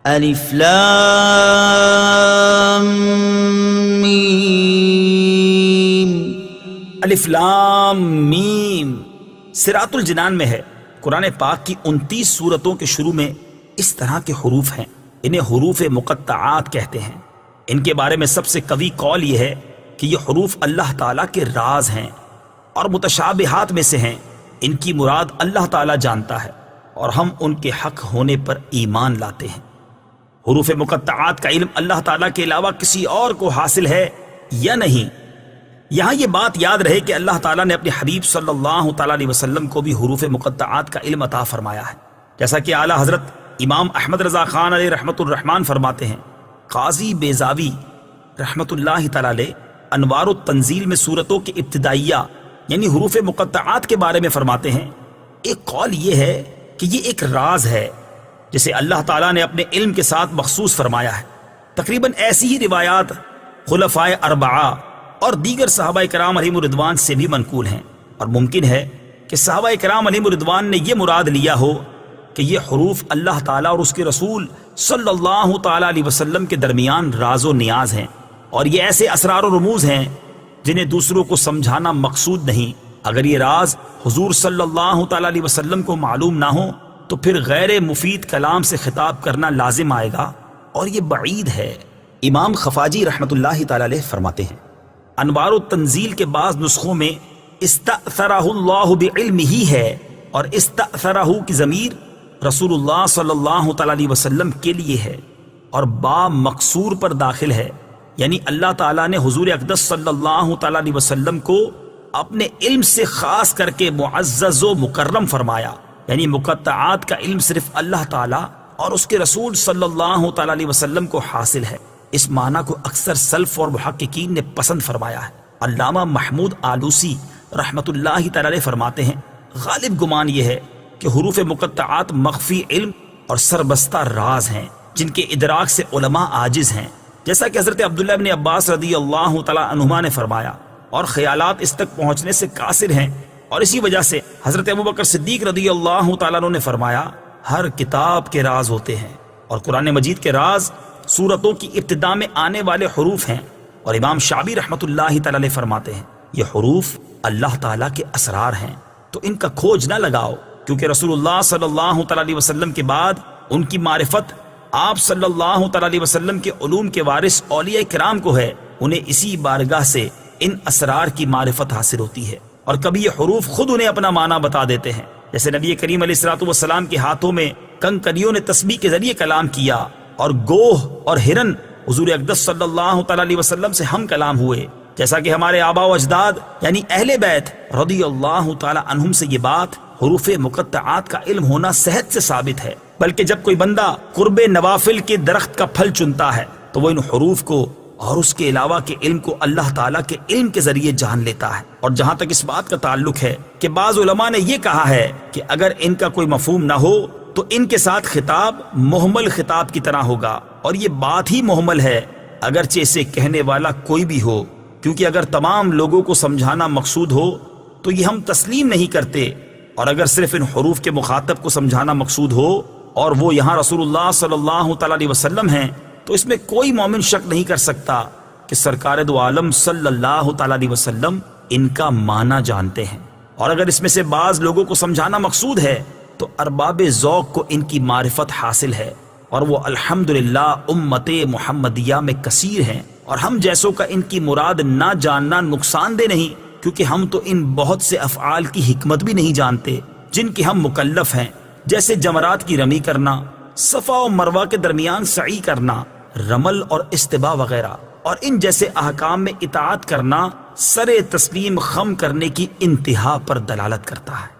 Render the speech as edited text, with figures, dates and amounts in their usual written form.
الف لام میم۔ الف لام میم صراط الجنان میں ہے۔ قرآن پاک کی 29 سورتوں کے شروع میں اس طرح کے حروف ہیں، انہیں حروف مقطعات کہتے ہیں۔ ان کے بارے میں سب سے قوی قول یہ ہے کہ یہ حروف اللہ تعالیٰ کے راز ہیں اور متشابہات میں سے ہیں۔ ان کی مراد اللہ تعالیٰ جانتا ہے اور ہم ان کے حق ہونے پر ایمان لاتے ہیں۔ حروف مقطعات کا علم اللہ تعالیٰ کے علاوہ کسی اور کو حاصل ہے یا نہیں؟ یہاں یہ بات یاد رہے کہ اللہ تعالیٰ نے اپنے حبیب صلی اللہ تعالیٰ علیہ وسلم کو بھی حروف مقطعات کا علم عطا فرمایا ہے، جیسا کہ اعلیٰ حضرت امام احمد رضا خان علیہ رحمت الرحمن فرماتے ہیں۔ قاضی بیضاوی رحمت اللہ تعالیٰ علیہ انوار التنزیل میں سورتوں کے ابتدائیہ یعنی حروف مقطعات کے بارے میں فرماتے ہیں، ایک قول یہ ہے کہ یہ ایک راز ہے جسے اللہ تعالیٰ نے اپنے علم کے ساتھ مخصوص فرمایا ہے۔ تقریباً ایسی ہی روایات خلفائے اربعہ اور دیگر صحابہ کرام علیہم الرضوان سے بھی منقول ہیں، اور ممکن ہے کہ صحابہ کرام علیہم الرضوان نے یہ مراد لیا ہو کہ یہ حروف اللہ تعالیٰ اور اس کے رسول صلی اللہ تعالیٰ علیہ وسلم کے درمیان راز و نیاز ہیں، اور یہ ایسے اسرار و رموز ہیں جنہیں دوسروں کو سمجھانا مقصود نہیں۔ اگر یہ راز حضور صلی اللہ تعالیٰ علیہ وسلم کو معلوم نہ ہو تو پھر غیر مفید کلام سے خطاب کرنا لازم آئے گا، اور یہ بعید ہے۔ امام خفاجی رحمت اللہ تعالیٰ علیہ فرماتے ہیں، انوار التنزیل کے بعض نسخوں میں استأثرہ اللہ بعلمہ ہے، اور استأثرہ کی ضمیر رسول اللہ صلی اللہ تعالیٰ علیہ وسلم کے لیے ہے اور با مقصور پر داخل ہے، یعنی اللہ تعالیٰ نے حضور اقدس صلی اللہ تعالیٰ علیہ وسلم کو اپنے علم سے خاص کر کے معزز و مکرم فرمایا، یعنی مقطعات کا علم صرف اللہ تعالیٰ اور اس کے رسول صلی اللہ تعالیٰ علیہ وسلم کو حاصل ہے۔ اس معنی کو اکثر سلف اور محققین نے پسند فرمایا ہے۔ علامہ محمود آلوسی رحمت اللہ تعالیٰ علیہ فرماتے ہیں، غالب گمان یہ ہے کہ حروف مقطعات مخفی علم اور سربستہ راز ہیں جن کے ادراک سے علماء عاجز ہیں، جیسا کہ حضرت عبداللہ ابن عباس رضی اللہ تعالیٰ عنہما نے فرمایا، اور خیالات اس تک پہنچنے سے قاصر ہیں، اور اسی وجہ سے حضرت ابوبکر صدیق رضی اللہ تعالیٰ عنہ نے فرمایا، ہر کتاب کے راز ہوتے ہیں، اور قرآن مجید کے راز سورتوں کی ابتدا میں آنے والے حروف ہیں۔ اور امام شعبی رحمت اللہ تعالیٰ علیہ فرماتے ہیں، یہ حروف اللہ تعالیٰ کے اسرار ہیں، تو ان کا کھوج نہ لگاؤ، کیونکہ رسول اللہ صلی اللہ تعالیٰ علیہ وسلم کے بعد ان کی معرفت آپ صلی اللہ تعالیٰ علیہ وسلم کے علوم کے وارث اولیاء کرام کو ہے، انہیں اسی بارگاہ سے ان اسرار کی معرفت حاصل ہوتی ہے، اور کبھی یہ حروف خود انہیں اپنا معنی بتا دیتے ہیں، جیسے نبی کریم علیہ الصلوۃ والسلام کے ہاتھوں میں کنکریوں نے تسبیح کے ذریعے کلام کیا، اور گوہ اور ہرن حضور اقدس صلی اللہ تعالیٰ علیہ وسلم سے ہم کلام ہوئے، جیسا کہ ہمارے آباء و اجداد یعنی اہل بیت رضی اللہ تعالیٰ عنہم سے یہ بات حروف مقطعات کا علم ہونا صحت سے ثابت ہے۔ بلکہ جب کوئی بندہ قرب نوافل کے درخت کا پھل چنتا ہے تو وہ ان حروف کو اور اس کے علاوہ کے علم کو اللہ تعالیٰ کے علم کے ذریعے جان لیتا ہے۔ اور جہاں تک اس بات کا تعلق ہے کہ بعض علماء نے یہ کہا ہے کہ اگر ان کا کوئی مفہوم نہ ہو تو ان کے ساتھ خطاب محمل خطاب کی طرح ہوگا، اور یہ بات ہی محمل ہے اگرچہ اسے کہنے والا کوئی بھی ہو، کیونکہ اگر تمام لوگوں کو سمجھانا مقصود ہو تو یہ ہم تسلیم نہیں کرتے، اور اگر صرف ان حروف کے مخاطب کو سمجھانا مقصود ہو اور وہ یہاں رسول اللہ صلی اللہ تعالیٰ علیہ وسلم ہیں، تو اس میں کوئی مومن شک نہیں کر سکتا کہ سرکار دو عالم صلی اللہ تعالیٰ علیہ وسلم ان کا معنی جانتے ہیں۔ اور اگر اس میں سے بعض لوگوں کو سمجھانا مقصود ہے تو ارباب ذوق کو ان کی معرفت حاصل ہے، اور وہ الحمدللہ امت محمدیہ میں کثیر ہیں، اور ہم جیسوں کا ان کی مراد نہ جاننا نقصان دہ نہیں، کیونکہ ہم تو ان بہت سے افعال کی حکمت بھی نہیں جانتے جن کے ہم مکلف ہیں، جیسے جمرات کی رمی کرنا، صفا و مروہ کے درمیان سعی کرنا، رمل اور استباء وغیرہ، اور ان جیسے احکام میں اطاعت کرنا سر تسلیم خم کرنے کی انتہا پر دلالت کرتا ہے۔